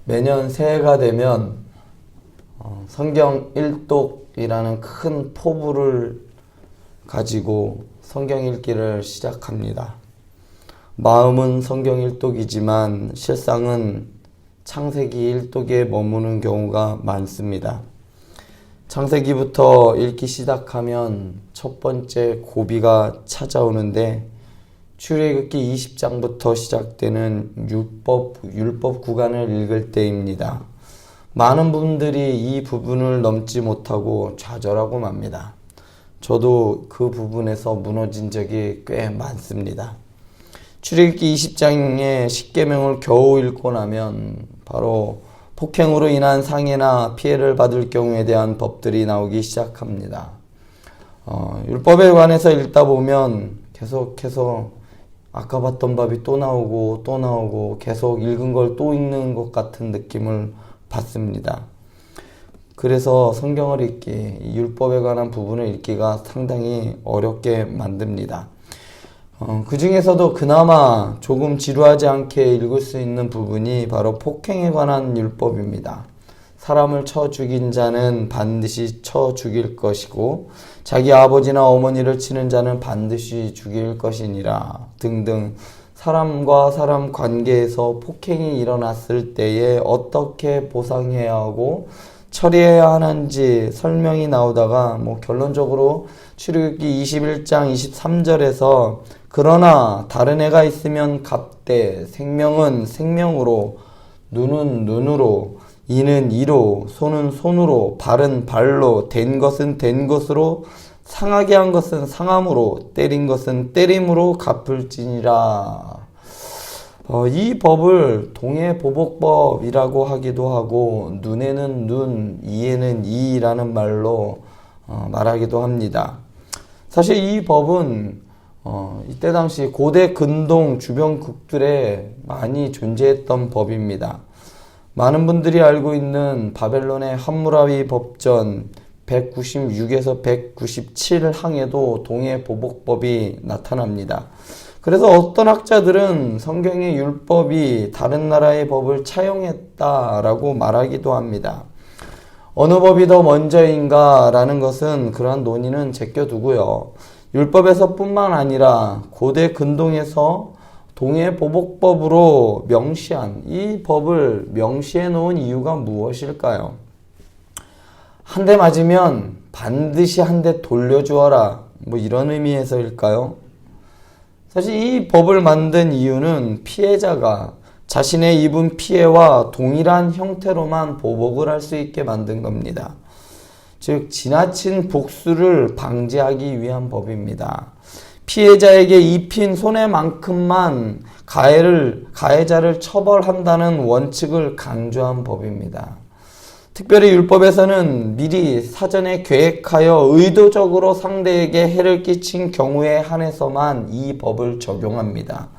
매년 새해가 되면 성경 일독이라는 큰 포부를 가지고 성경 읽기를 시작합니다. 마음은 성경 일독이지만 실상은 창세기 일독에 머무는 경우가 많습니다. 창세기부터 읽기 시작하면 첫 번째 고비가 찾아오는데 출애굽기 20장부터 시작되는 율법 구간을 읽을 때입니다. 많은 분들이 이 부분을 넘지 못하고 좌절하고 맙니다. 저도 그 부분에서 무너진 적이 꽤 많습니다. 출애굽기 20장의 십계명을 겨우 읽고 나면 바로 폭행으로 인한 상해나 피해를 받을 경우에 대한 법들이 나오기 시작합니다. 율법에 관해서 읽다 보면 계속해서 아까 봤던 법이 또 나오고 계속 읽은 걸 또 읽는 것 같은 느낌을 받습니다. 그래서 성경을 읽기, 율법에 관한 부분을 읽기가 상당히 어렵게 만듭니다. 그 중에서도 그나마 조금 지루하지 않게 읽을 수 있는 부분이 바로 폭행에 관한 율법입니다. 사람을 쳐 죽인 자는 반드시 쳐 죽일 것이고 자기 아버지나 어머니를 치는 자는 반드시 죽일 것이니라 등등 사람과 사람 관계에서 폭행이 일어났을 때에 어떻게 보상해야 하고 처리해야 하는지 설명이 나오다가 결론적으로 출애굽기 21장 23절에서 그러나 다른 애가 있으면 갚되 생명은 생명으로 눈은 눈으로 이는 이로 손은 손으로 발은 발로 된 것은 된 것으로 상하게 한 것은 상함으로 때린 것은 때림으로 갚을지니라. 이 법을 동해보복법이라고 하기도 하고 눈에는 눈, 이에는 이라는 말로 말하기도 합니다. 사실 이 법은 이때 당시 고대 근동 주변국들에 많이 존재했던 법입니다. 많은 분들이 알고 있는 바벨론의 함무라비 법전 196에서 197항에도 동해보복법이 나타납니다. 그래서 어떤 학자들은 성경의 율법이 다른 나라의 법을 차용했다라고 말하기도 합니다. 어느 법이 더 먼저인가 라는 것은 그러한 논의는 제껴두고요. 율법에서 뿐만 아니라 고대 근동에서 동해보복법으로 명시한 이 법을 명시해 놓은 이유가 무엇일까요? 한 대 맞으면 반드시 한 대 돌려주어라 이런 의미에서일까요? 사실 이 법을 만든 이유는 피해자가 자신의 입은 피해와 동일한 형태로만 보복을 할 수 있게 만든 겁니다. 즉 지나친 복수를 방지하기 위한 법입니다. 피해자에게 입힌 손해만큼만 가해자를 처벌한다는 원칙을 강조한 법입니다. 특별히 율법에서는 미리 사전에 계획하여 의도적으로 상대에게 해를 끼친 경우에 한해서만 이 법을 적용합니다.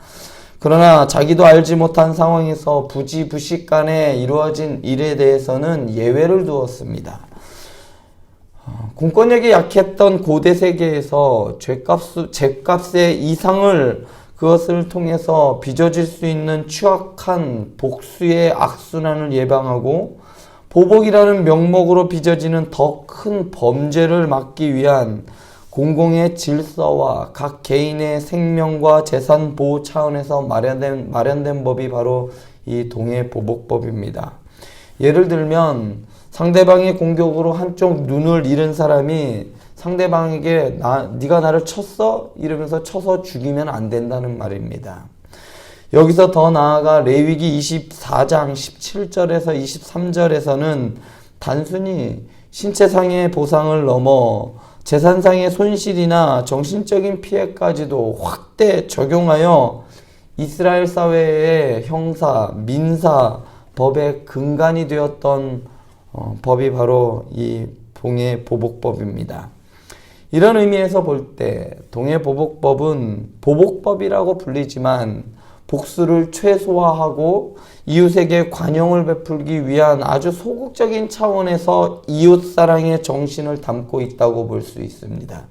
그러나 자기도 알지 못한 상황에서 부지부식간에 이루어진 일에 대해서는 예외를 두었습니다. 공권력이 약했던 고대 세계에서 죗값의 이상을 그것을 통해서 빚어질 수 있는 추악한 복수의 악순환을 예방하고 보복이라는 명목으로 빚어지는 더 큰 범죄를 막기 위한 공공의 질서와 각 개인의 생명과 재산 보호 차원에서 마련된 법이 바로 이 동해보복법입니다. 예를 들면 상대방의 공격으로 한쪽 눈을 잃은 사람이 상대방에게 네가 나를 쳤어? 이러면서 쳐서 죽이면 안 된다는 말입니다. 여기서 더 나아가 레위기 24장 17절에서 23절에서는 단순히 신체상의 보상을 넘어 재산상의 손실이나 정신적인 피해까지도 확대 적용하여 이스라엘 사회의 형사, 민사, 법의 근간이 되었던 법이 바로 이 동해보복법입니다. 이런 의미에서 볼 때 동해보복법은 보복법이라고 불리지만 복수를 최소화하고 이웃에게 관용을 베풀기 위한 아주 소극적인 차원에서 이웃사랑의 정신을 담고 있다고 볼 수 있습니다.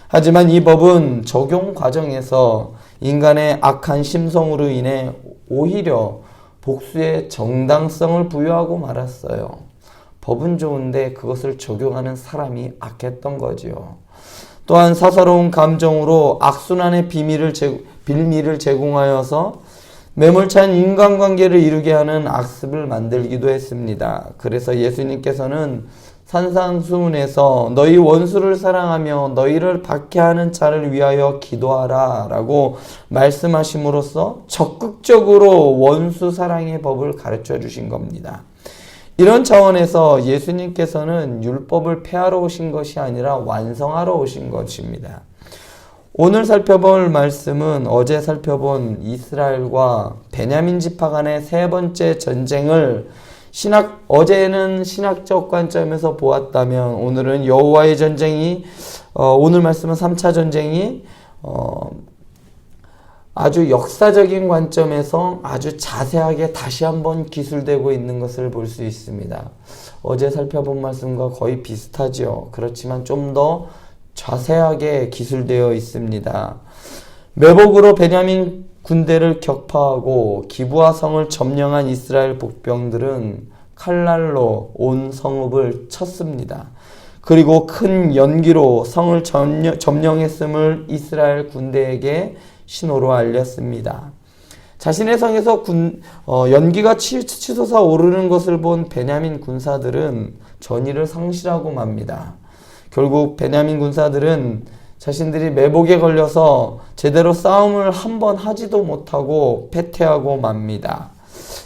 하지만 이 법은 적용 과정에서 인간의 악한 심성으로 인해 오히려 복수의 정당성을 부여하고 말았어요. 법은 좋은데 그것을 적용하는 사람이 악했던 거지요. 또한 사사로운 감정으로 악순환의 빌미를 제공하여서 매몰찬 인간관계를 이루게 하는 악습을 만들기도 했습니다. 그래서 예수님께서는 산상수훈에서 너희 원수를 사랑하며 너희를 박해하는 자를 위하여 기도하라 라고 말씀하심으로써 적극적으로 원수 사랑의 법을 가르쳐 주신 겁니다. 이런 차원에서 예수님께서는 율법을 폐하러 오신 것이 아니라 완성하러 오신 것입니다. 오늘 살펴볼 말씀은 어제 살펴본 이스라엘과 베냐민 지파 간의 세 번째 전쟁을 어제는 신학적 관점에서 보았다면 오늘은 여호와의 전쟁이 오늘 말씀은 3차 전쟁이 아주 역사적인 관점에서 아주 자세하게 다시 한번 기술되고 있는 것을 볼 수 있습니다. 어제 살펴본 말씀과 거의 비슷하지요. 그렇지만 좀 더 자세하게 기술되어 있습니다. 매복으로 베냐민 군대를 격파하고 기브아 성을 점령한 이스라엘 복병들은 칼날로 온 성읍을 쳤습니다. 그리고 큰 연기로 성을 점령했음을 이스라엘 군대에게 신호로 알렸습니다. 자신의 성에서 연기가 치솟아 오르는 것을 본 베냐민 군사들은 전의를 상실하고 맙니다. 결국 베냐민 군사들은 자신들이 매복에 걸려서 제대로 싸움을 한번 하지도 못하고 패퇴하고 맙니다.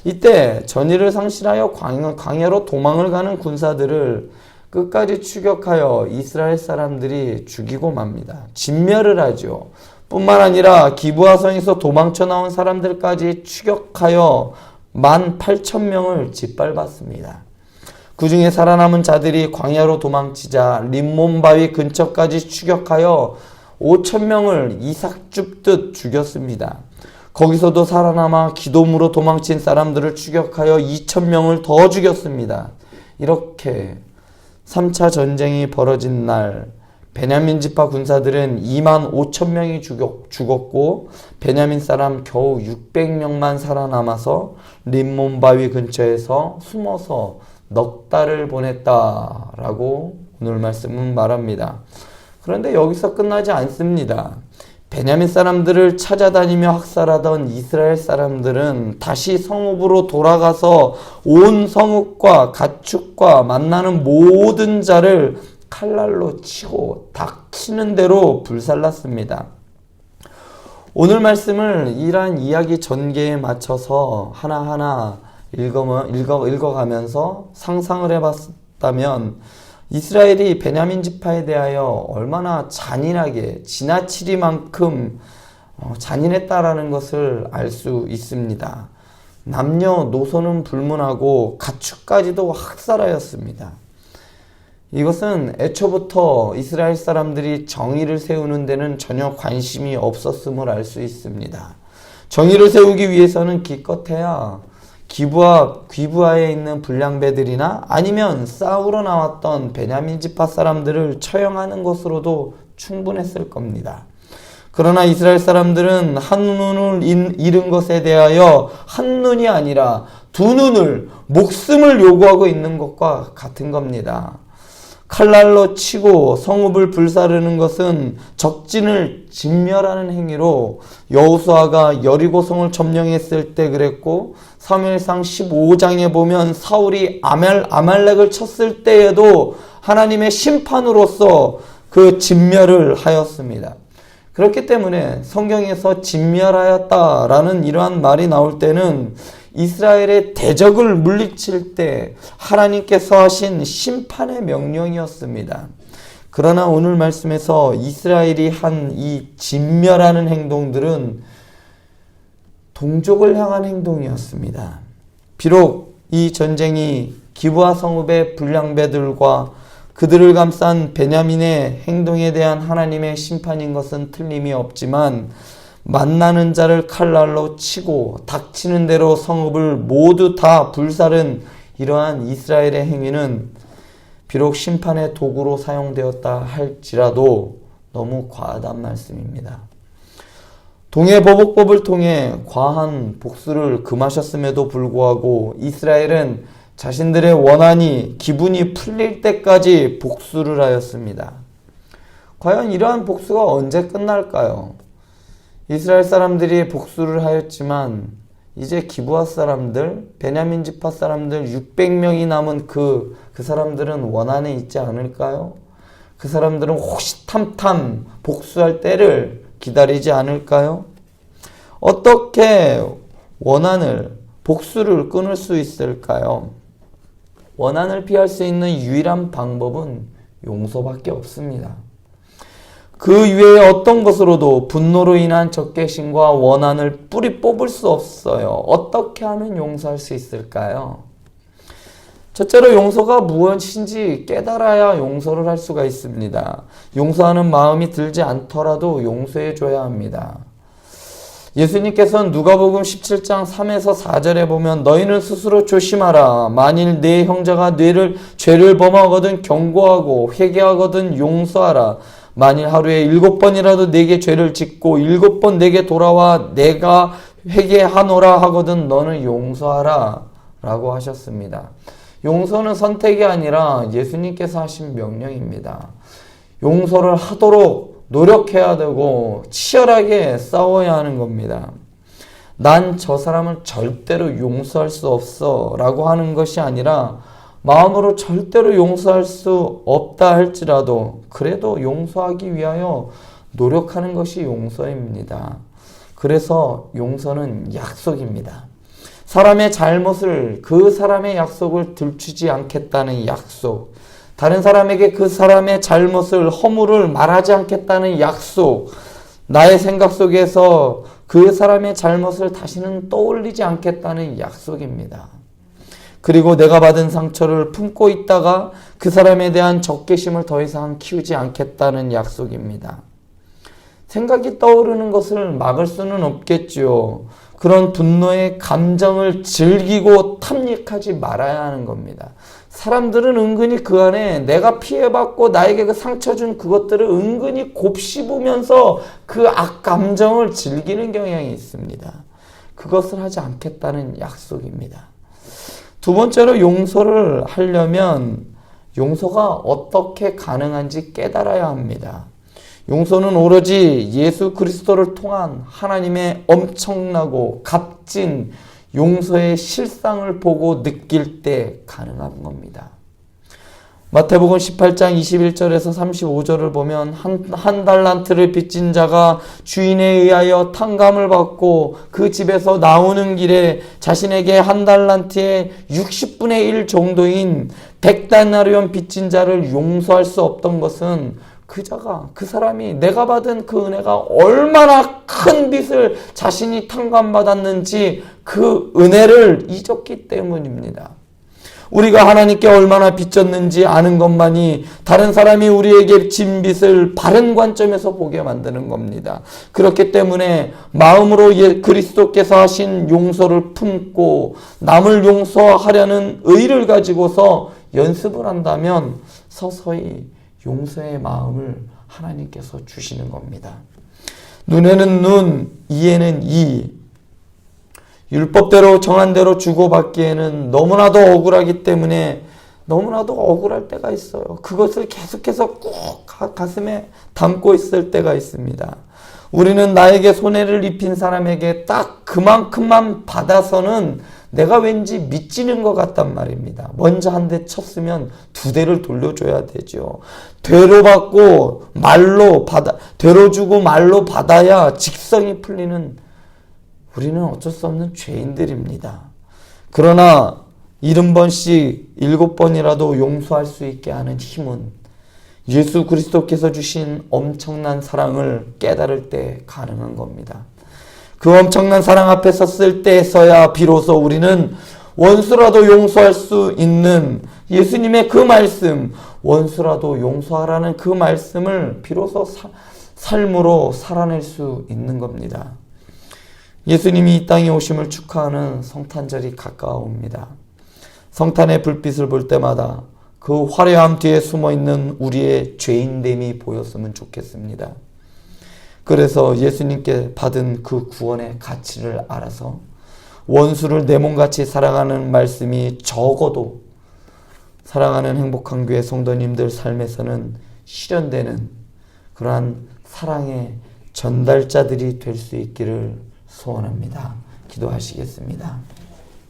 이때 전의를 상실하여 광야로 도망을 가는 군사들을 끝까지 추격하여 이스라엘 사람들이 죽이고 맙니다. 진멸을 하죠. 뿐만 아니라 기브아 성에서 도망쳐 나온 사람들까지 추격하여 18,000명을 짓밟았습니다. 그 중에 살아남은 자들이 광야로 도망치자 림몬 바위 근처까지 추격하여 5,000명을 이삭 줍듯 죽였습니다. 거기서도 살아남아 기돔으로 도망친 사람들을 추격하여 2,000명을 더 죽였습니다. 이렇게 3차 전쟁이 벌어진 날 베냐민 지파 군사들은 25,000명이 죽었고 베냐민 사람 겨우 600명만 살아남아서 림몬 바위 근처에서 숨어서 넉 달을 보냈다라고 오늘 말씀은 말합니다. 그런데 여기서 끝나지 않습니다. 베냐민 사람들을 찾아다니며 학살하던 이스라엘 사람들은 다시 성읍으로 돌아가서 온 성읍과 가축과 만나는 모든 자를 칼날로 치고 닥치는 대로 불살랐습니다. 오늘 말씀을 이러한 이야기 전개에 맞춰서 하나하나 읽어가면서 상상을 해봤다면 이스라엘이 베냐민 지파에 대하여 얼마나 잔인하게 지나치리만큼 잔인했다라는 것을 알 수 있습니다. 남녀노소는 불문하고 가축까지도 학살하였습니다. 이것은 애초부터 이스라엘 사람들이 정의를 세우는 데는 전혀 관심이 없었음을 알 수 있습니다. 정의를 세우기 위해서는 기껏해야 기브아에 있는 불량배들이나 아니면 싸우러 나왔던 베냐민 지파 사람들을 처형하는 것으로도 충분했을 겁니다. 그러나 이스라엘 사람들은 한 눈을 잃은 것에 대하여 한 눈이 아니라 두 눈을, 목숨을 요구하고 있는 것과 같은 겁니다. 칼날로 치고 성읍을 불사르는 것은 적진을 진멸하는 행위로 여호수아가 여리고성을 점령했을 때 그랬고 사무엘상 15장에 보면 사울이 아말렉을 쳤을 때에도 하나님의 심판으로서 그 진멸을 하였습니다. 그렇기 때문에 성경에서 진멸하였다라는 이러한 말이 나올 때는 이스라엘의 대적을 물리칠 때 하나님께서 하신 심판의 명령이었습니다. 그러나 오늘 말씀에서 이스라엘이 한 이 진멸하는 행동들은 동족을 향한 행동이었습니다. 비록 이 전쟁이 기브아 성읍의 불량배들과 그들을 감싼 베냐민의 행동에 대한 하나님의 심판인 것은 틀림이 없지만 만나는 자를 칼날로 치고 닥치는 대로 성읍을 모두 다 불살은 이러한 이스라엘의 행위는 비록 심판의 도구로 사용되었다 할지라도 너무 과하단 말씀입니다. 동해보복법을 통해 과한 복수를 금하셨음에도 불구하고 이스라엘은 자신들의 원한이 기분이 풀릴 때까지 복수를 하였습니다. 과연 이러한 복수가 언제 끝날까요? 이스라엘 사람들이 복수를 하였지만 이제 기브아 사람들, 베냐민 지파 사람들 600명이 남은 그 사람들은 원한에 있지 않을까요? 그 사람들은 호시탐탐 복수할 때를 기다리지 않을까요? 어떻게 원한을, 복수를 끊을 수 있을까요? 원한을 피할 수 있는 유일한 방법은 용서밖에 없습니다. 그 외에 어떤 것으로도 분노로 인한 적개심과 원한을 뿌리 뽑을 수 없어요. 어떻게 하면 용서할 수 있을까요? 첫째로 용서가 무엇인지 깨달아야 용서를 할 수가 있습니다. 용서하는 마음이 들지 않더라도 용서해 줘야 합니다. 예수님께서는 누가복음 17장 3에서 4절에 보면 너희는 스스로 조심하라. 만일 네 형제가 죄를 범하거든 경고하고 회개하거든 용서하라. 만일 하루에 7번이라도 내게 죄를 짓고 7번 내게 돌아와 내가 회개하노라 하거든 너는 용서하라 라고 하셨습니다. 용서는 선택이 아니라 예수님께서 하신 명령입니다. 용서를 하도록 노력해야 되고 치열하게 싸워야 하는 겁니다. 난 저 사람을 절대로 용서할 수 없어 라고 하는 것이 아니라 마음으로 절대로 용서할 수 없다 할지라도 그래도 용서하기 위하여 노력하는 것이 용서입니다. 그래서 용서는 약속입니다. 사람의 잘못을, 그 사람의 약속을 들추지 않겠다는 약속, 다른 사람에게 그 사람의 잘못을, 허물을 말하지 않겠다는 약속, 나의 생각 속에서 그 사람의 잘못을 다시는 떠올리지 않겠다는 약속입니다. 그리고 내가 받은 상처를 품고 있다가 그 사람에 대한 적개심을 더 이상 키우지 않겠다는 약속입니다. 생각이 떠오르는 것을 막을 수는 없겠지요. 그런 분노의 감정을 즐기고 탐닉하지 말아야 하는 겁니다. 사람들은 은근히 그 안에 내가 피해받고 나에게 그 상처 준 그것들을 은근히 곱씹으면서 그 악감정을 즐기는 경향이 있습니다. 그것을 하지 않겠다는 약속입니다. 두 번째로 용서를 하려면 용서가 어떻게 가능한지 깨달아야 합니다. 용서는 오로지 예수 그리스도를 통한 하나님의 엄청나고 값진 용서의 실상을 보고 느낄 때 가능한 겁니다. 마태복음 18장 21절에서 35절을 보면 한 달란트를 빚진 자가 주인에 의하여 탕감을 받고 그 집에서 나오는 길에 자신에게 한 달란트의 60분의 1 정도인 100데나리온 빚진 자를 용서할 수 없던 것은 그 사람이 내가 받은 그 은혜가 얼마나 큰 빚을 자신이 탕감받았는지 그 은혜를 잊었기 때문입니다. 우리가 하나님께 얼마나 빚졌는지 아는 것만이 다른 사람이 우리에게 진 빚을 바른 관점에서 보게 만드는 겁니다. 그렇기 때문에 마음으로 그리스도께서 하신 용서를 품고 남을 용서하려는 의를 가지고서 연습을 한다면 서서히 용서의 마음을 하나님께서 주시는 겁니다. 눈에는 눈, 이에는 이. 율법대로 정한 대로 주고받기에는 너무나도 억울하기 때문에 너무나도 억울할 때가 있어요. 그것을 계속해서 꼭 가슴에 담고 있을 때가 있습니다. 우리는 나에게 손해를 입힌 사람에게 딱 그만큼만 받아서는 내가 왠지 미치는 것 같단 말입니다. 먼저 한 대 쳤으면 두 대를 돌려줘야 되죠. 되로 받고 되로 주고 말로 받아야 직성이 풀리는 우리는 어쩔 수 없는 죄인들입니다. 그러나 70번씩 7번이라도 용서할 수 있게 하는 힘은 예수 그리스도께서 주신 엄청난 사랑을 깨달을 때 가능한 겁니다. 그 엄청난 사랑 앞에 섰을 때에서야 비로소 우리는 원수라도 용서할 수 있는 예수님의 그 말씀, 원수라도 용서하라는 그 말씀을 비로소 삶으로 살아낼 수 있는 겁니다. 예수님이 이 땅에 오심을 축하하는 성탄절이 가까워옵니다. 성탄의 불빛을 볼 때마다 그 화려함 뒤에 숨어있는 우리의 죄인됨이 보였으면 좋겠습니다. 그래서 예수님께 받은 그 구원의 가치를 알아서 원수를 내 몸같이 사랑하는 말씀이 적어도 사랑하는 행복한 교회 성도님들 삶에서는 실현되는 그러한 사랑의 전달자들이 될 수 있기를 소원합니다. 기도하시겠습니다.